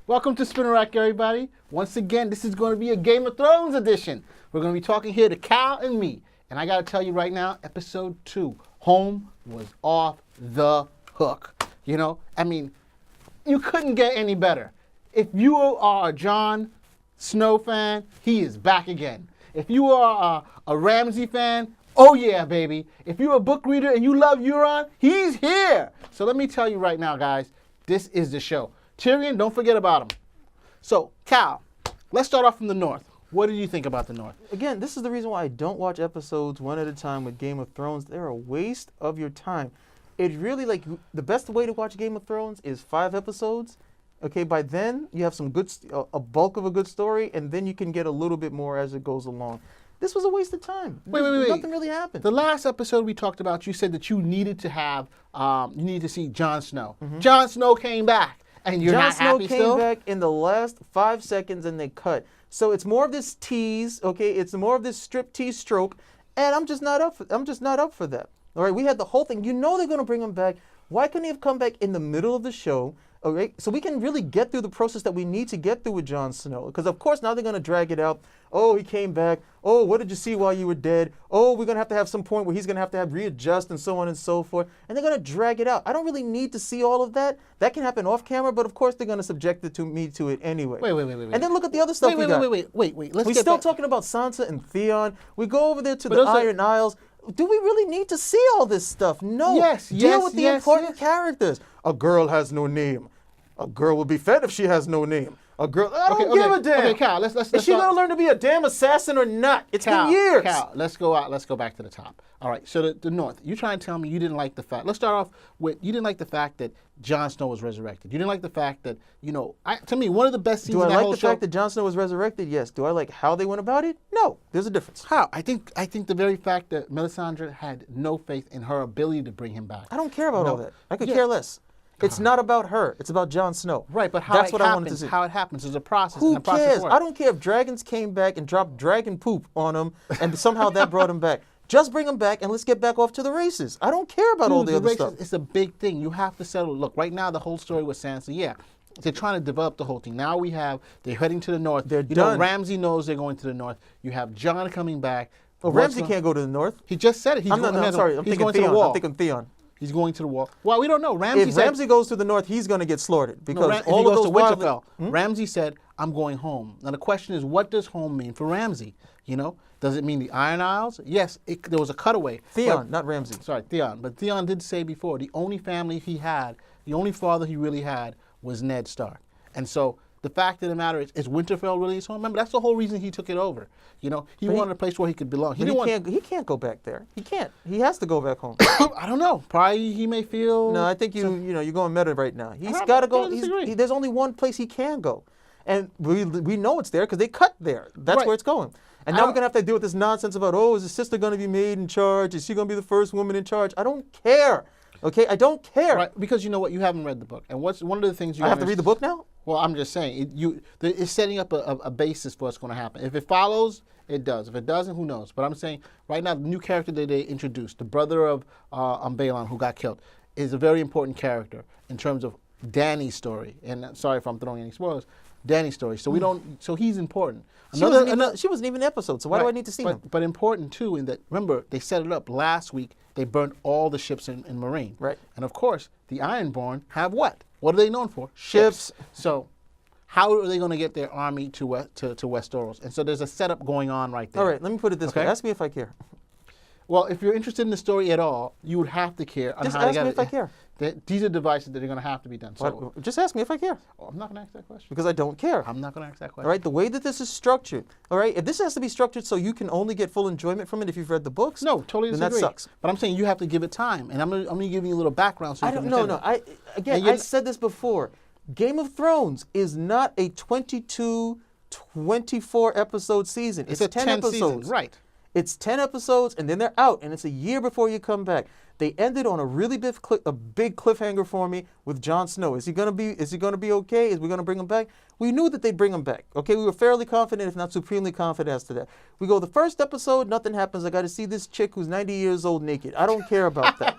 Welcome to Spinner Rack, everybody. Once again, this is going to be a Game of Thrones edition. We're going to be talking here to Cal and me. And I got to tell you right now, episode 2, Home was off the hook. You know, I mean, you couldn't get any better. If you are a Jon Snow fan, he is back again. If you are a Ramsay fan, oh yeah, baby. If you're a book reader and you love Euron, he's here. So let me tell you right now, guys, this is the show. Tyrion, don't forget about him. So, Cal, let's start off from the north. What did you think about the north? Again, this is the reason why I don't watch episodes one at a time with Game of Thrones. They're a waste of your time. It's really like the best way to watch Game of Thrones is 5 episodes. Okay, by then you have some good, a bulk of a good story, and then you can get a little bit more as it goes along. This was a waste of time. Wait. Nothing really happened. The last episode we talked about, you said that you needed to have, you needed to see Jon Snow. Mm-hmm. Jon Snow came back, and you're not happy still? Jon Snow came back in the last 5 seconds, and they cut. So it's more of this tease, okay? It's more of this strip tease stroke, and I'm just not up for that. All right, we had the whole thing. You know they're going to bring him back. Why couldn't he have come back in the middle of the show? All right, so we can really get through the process that we need to get through with Jon Snow. Because, of course, now they're going to drag it out. Oh, he came back. Oh, what did you see while you were dead? Oh, we're going to have some point where he's going to have readjust and so on and so forth. And they're going to drag it out. I don't really need to see all of that. That can happen off camera, but, of course, they're going to subject me to it anyway. Wait. And then look at the other stuff we got. Wait. We're still talking about Sansa and Theon. We go over there to the Iron Isles. Do we really need to see all this stuff? No. Deal with the important characters. A girl has no name. A girl will be fed if she has no name. A girl, I don't give a damn. Okay, Cal, let's Is she going to learn to be a damn assassin or not? It's been years. Cal, let's go back to the top. All right, so the north. You trying to tell me you didn't like the fact. Let's start off with you didn't like the fact that Jon Snow was resurrected. You didn't like the fact that, you know, to me, one of the best scenes in that whole show. Do I like the fact that Jon Snow was resurrected? Yes. Do I like how they went about it? No. There's a difference. How? I think the very fact that Melisandre had no faith in her ability to bring him back. I don't care about all that. I could care less. It's not about her. It's about Jon Snow. Right, but how it happens is a process. Who cares? I don't care if dragons came back and dropped dragon poop on them and somehow that brought him back. Just bring him back and let's get back off to the races. I don't care about all the other stuff. It's a big thing. You have to settle. Look, right now the whole story with Sansa, yeah. They're trying to develop the whole thing. Now they're heading to the north. They're done. Know, Ramsay knows they're going to the north. You have Jon coming back. Oh, Ramsay can't go to the north. He just said it. I'm thinking Theon. He's going to the wall. Well, we don't know. Ramsay goes to the north, he's going to get slaughtered because if he goes to Winterfell. Ramsay said, "I'm going home." Now the question is, what does home mean for Ramsay? You know, does it mean the Iron Isles? Yes, there was a cutaway. Theon, not Ramsay. Sorry, Theon. But Theon did say before the only family he had, the only father he really had, was Ned Stark, and so. The fact of the matter is Winterfell really his home? Remember, that's the whole reason he took it over. You know, he wanted a place where he could belong. He can't go back there. He can't. He has to go back home. I don't know. Probably he may feel. No, I think you're going meta right now. He's got to go. There's only one place he can go, and we know it's there because they cut there. That's where it's going. And now we're gonna have to deal with this nonsense about is his sister gonna be made in charge? Is she gonna be the first woman in charge? I don't care. Okay, I don't care. Right, because you know what, you haven't read the book, and one of the things I have to read the book now. Well, I'm just saying, it's setting up a basis for what's going to happen. If it follows, it does. If it doesn't, who knows? But I'm saying, right now, the new character that they introduced, the brother of Balon who got killed, is a very important character in terms of Dany's story. And sorry if I'm throwing any spoilers. Dany's story. So so he's important. She wasn't even an episode, so why do I need to see him? But important, too, in that, remember, they set it up last week. They burned all the ships in Marine. Right. And, of course, the Ironborn have what? What are they known for? Ships. So how are they going to get their army to Westeros? And so there's a setup going on right there. All right, let me put it this way. Ask me if I care. Well, if you're interested in the story at all, you would have to care. Just ask me if I care. These are devices that are going to have to be done. So just ask me if I care. Oh, I'm not going to ask that question. Because I don't care. I'm not going to ask that question. All right, the way that this is structured, all right, if this has to be structured so you can only get full enjoyment from it if you've read the books, no, totally disagree. Then that sucks. But I'm saying you have to give it time, and I'm going to give you a little background. So I said this before. Game of Thrones is not a 22, 24 episode season. It's 10 episodes. Seasons, right. It's 10 episodes, and then they're out, and it's a year before you come back. They ended on a really big cliffhanger for me with Jon Snow. Is he gonna be okay? Is we gonna bring him back? We knew that they'd bring him back. Okay, we were fairly confident, if not supremely confident as to that. We go the first episode, nothing happens. I got to see this chick who's 90 years old naked. I don't care about that.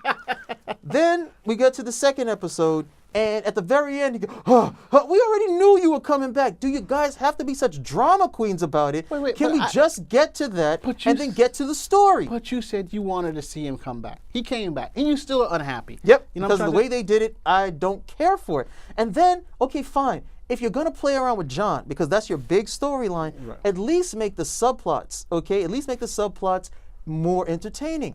Then we get to the second episode. And at the very end, he goes, we already knew you were coming back. Do you guys have to be such drama queens about it? Wait, Can we just get to that But you and then get to the story? But you said you wanted to see him come back. He came back, and you still are unhappy. Yep, You know because what of I'm the way they did it, I don't care for it. And then, okay, fine. If you're going to play around with John, because that's your big storyline, Right. at least make the subplots, okay? At least make the subplots more entertaining.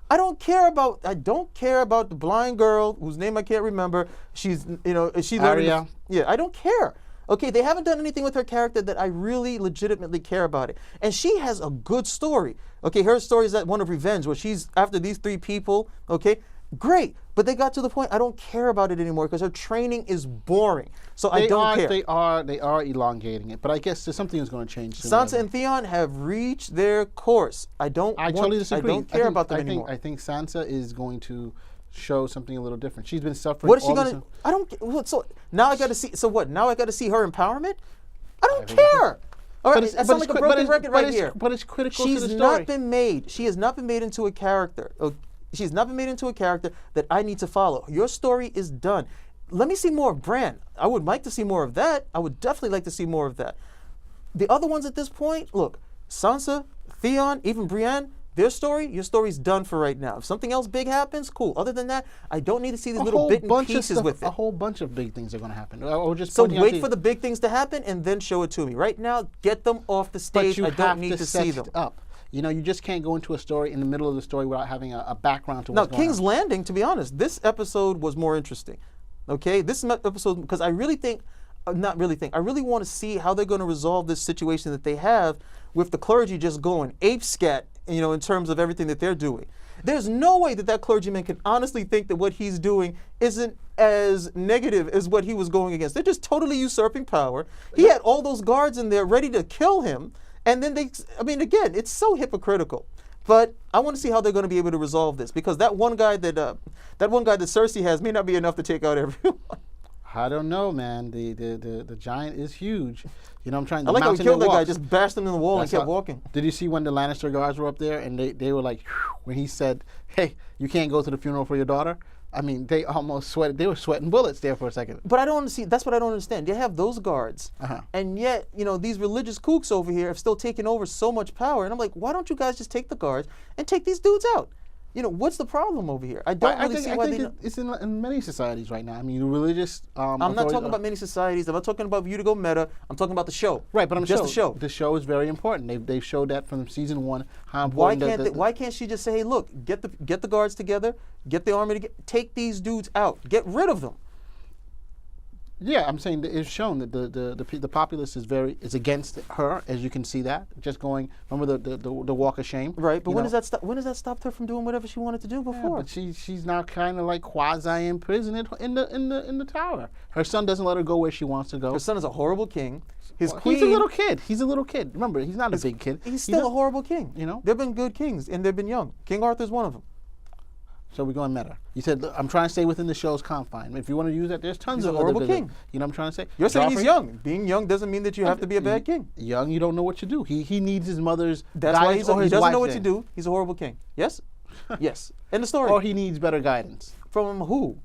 I don't care about the blind girl whose name I can't remember. She's, she learned. Aria. Yeah, I don't care. Okay, they haven't done anything with her character that I really legitimately care about it. And she has a good story. Okay, her story is that one of revenge, where she's after these 3 people, okay? Great, but they got to the point I don't care about it anymore because her training is boring. So I don't care. They are elongating it, but I guess there's something that's going to change soon. Sansa and Theon have reached their course. I totally disagree. I don't care about them anymore. I think Sansa is going to show something a little different. She's been suffering. What is she gonna? I don't. So now I got to see. So what? Now I got to see her empowerment. I don't care. All right, that sounds like a broken record right here. But it's critical to the story. She's not been made. She has not been made into a character. She's not been made into a character that I need to follow. Your story is done. Let me see more of Bran. I would like to see more of that. I would definitely like to see more of that. The other ones at this point, look, Sansa, Theon, even Brienne, your story's done for right now. If something else big happens, cool. Other than that, I don't need to see these little bit and pieces with it. A whole bunch of big things are going to happen. Or just so wait for the big things to happen and then show it to me. Right now, get them off the stage. I don't need to see them. Up. You just can't go into a story in the middle of the story without having a background to what's going on. Now, King's Landing, to be honest, this episode was more interesting. Okay, this episode, because I really want to see how they're going to resolve this situation that they have with the clergy just going ape scat, in terms of everything that they're doing. There's no way that clergyman can honestly think that what he's doing isn't as negative as what he was going against. They're just totally usurping power. He had all those guards in there ready to kill him, and then again, it's so hypocritical. But I want to see how they're going to be able to resolve this, because that one guy that Cersei has may not be enough to take out everyone. I don't know, man. The giant is huge. I'm trying. I like how he killed that guy, just bashed him in the wall and kept walking. Did you see when the Lannister guards were up there and they were like, when he said, "Hey, you can't go to the funeral for your daughter"? I mean, they almost sweated. They were sweating bullets there for a second. But I don't see. That's what I don't understand. They have those guards, and yet these religious kooks over here have still taken over so much power. And I'm like, why don't you guys just take the guards and take these dudes out? What's the problem over here? I don't really see why they. It's in many societies right now. I mean, religious. I'm not talking about many societies. I'm not talking about you to go meta. I'm talking about the show. Right, but the show. The show is very important. They've showed that from season 1 how important. Why can't she just say, hey, look, get the guards together, get the army together, take these dudes out, get rid of them. Yeah, I'm saying that it's shown that the populace is against her, as you can see that. Just going, remember the walk of shame? Right, but when does that stop her from doing whatever she wanted to do before? Yeah, but she's now kind of like quasi imprisoned in the tower. Her son doesn't let her go where she wants to go. Her son is a horrible king. His queen. He's a little kid. Remember, he's not a big kid. He's still a horrible king. There've been good kings and they've been young. King Arthur's one of them. So we're going meta. You said, I'm trying to stay within the show's confine. If you want to use that, there's tons of a horrible king. You know what I'm trying to say? You're saying he's young. Being young doesn't mean that you have to be a bad king. Young, you don't know what to do. He needs his mother's That's guidance. Why he doesn't know what to do. He's a horrible king. Yes? Yes. End the story. Or he needs better guidance. From who?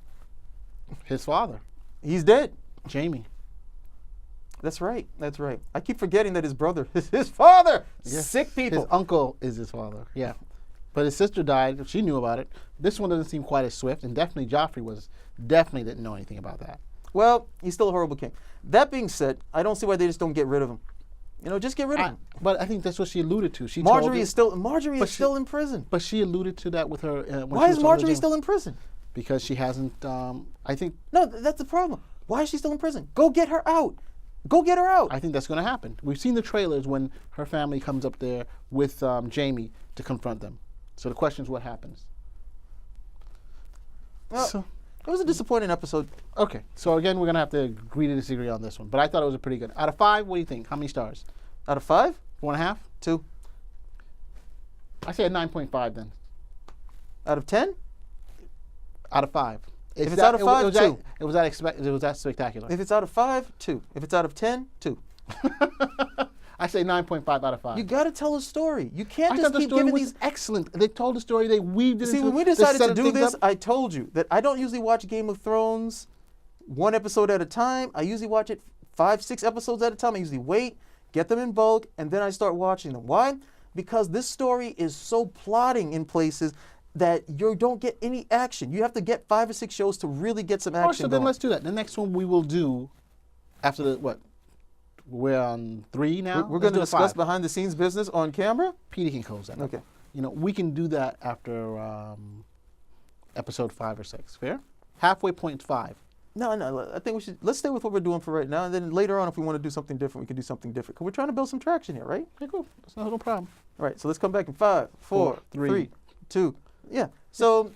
His father. He's dead. Jamie. That's right. That's right. I keep forgetting that his brother is his father. Yes. Sick people. His uncle is his father. Yeah. But his sister died. She knew about it. This one doesn't seem quite as swift, and definitely Joffrey didn't know anything about that. Well, he's still a horrible king. That being said, I don't see why they just don't get rid of him. Just get rid of him. But I think that's what she alluded to. Marjorie is still in prison. But she alluded to that with her. Why is Marjorie still in prison? Because she hasn't. I think. No, that's the problem. Why is she still in prison? Go get her out. Go get her out. I think that's going to happen. We've seen the trailers when her family comes up there with Jamie to confront them. So the question is, what happens? Well, it was a disappointing episode. Okay, so again, we're going to have to agree to disagree on this one. But I thought it was a pretty good. Out of 5, what do you think? How many stars? Out of 5? 4.5? 2. I say a 9.5 then. Out of 10? Out of 5. If it's out of 5, 2. It was that spectacular. If it's out of 5, 2. If it's out of 10, 2. I say 9.5 out of 5. You got to tell a story. You can't I just thought keep the story giving was these. excellent. They told the story. They weaved it. See, into when we decided set to of do things this, up. I told you that I don't usually watch Game of Thrones one episode at a time. I usually watch it 5, 6 episodes at a time. I usually wait, get them in bulk, and then I start watching them. Why? Because this story is so plotting in places that you don't get any action. You have to get 5 or 6 shows to really get some action So then going. let's do that. The next one we will do after the, what? We're on 3 now? We're Let's going to do discuss 5. behind the scenes business on camera. Petey can close that. Okay. You know, we can do that after episode 5 or 6. Fair? Halfway point 5. No, I think let's stay with what we're doing for right now. And then later on, if we want to do something different, we can do something different. Because we're trying to build some traction here, right? Okay, cool. That's no problem. All right, so let's come back in 5, 4, 3, 2. Yeah. So,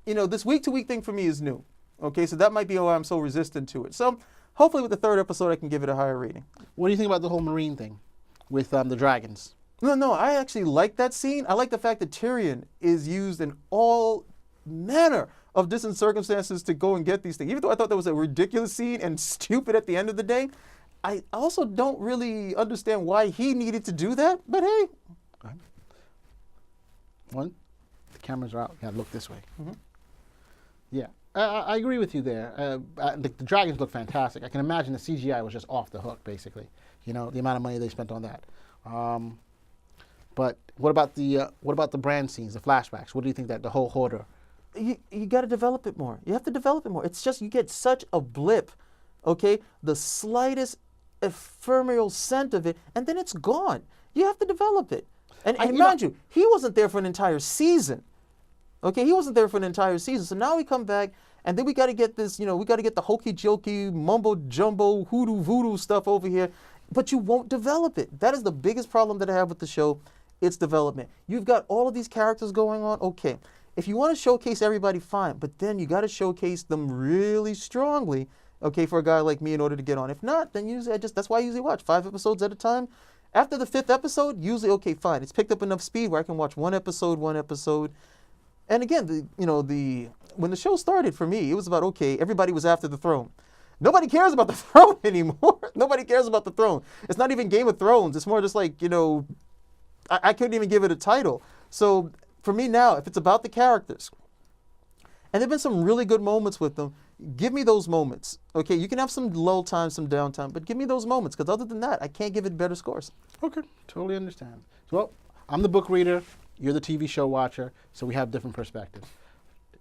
you know, this week-to-week thing for me is new. Okay, so that might be why I'm so resistant to it. So hopefully with the 3rd episode, I can give it a higher rating. What do you think about the whole Marine thing with the dragons? No, I actually like that scene. I like the fact that Tyrion is used in all manner of different circumstances to go and get these things. Even though I thought that was a ridiculous scene and stupid at the end of the day, I also don't really understand why he needed to do that. But hey. One, the cameras are out. You gotta look this way. Yeah, I agree with you there. The dragons look fantastic. I can imagine the CGI was just off the hook, basically. You know, the amount of money they spent on that. But what about the brand scenes, the flashbacks? What do you think that the whole hoarder? You got to develop it more. You have to develop it more. It's just you get such a blip, okay? The slightest ephemeral scent of it, and then it's gone. You have to develop it. And mind you, he wasn't there for an entire season. Okay, he wasn't there for an entire season. So now we come back, and then we got to get this, you know, we got to get the hokey jokey, mumbo jumbo, hoodoo voodoo stuff over here, but you won't develop it. That is the biggest problem that I have with the show. It's development. You've got all of these characters going on. Okay, if you want to showcase everybody, fine, but then you got to showcase them really strongly, okay, for a guy like me in order to get on. If not, then usually that's why I usually watch 5 episodes at a time. After the 5th episode, usually, okay, fine. It's picked up enough speed where I can watch one episode. And again, when the show started for me, it was about, okay, everybody was after the throne. Nobody cares about the throne anymore. Nobody cares about the throne. It's not even Game of Thrones. It's more just like, you know, I couldn't even give it a title. So for me now, if it's about the characters, and there have been some really good moments with them, give me those moments. Okay, you can have some lull time, some downtime, but give me those moments, because other than that, I can't give it better scores. Okay, totally understand. Well, I'm the book reader, you're the TV show watcher, so we have different perspectives.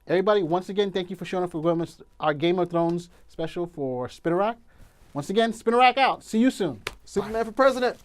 Everybody, once again, thank you for showing up for our Game of Thrones special for Spinnerack. Once again, Spinnerack out. See you soon. Superman for president.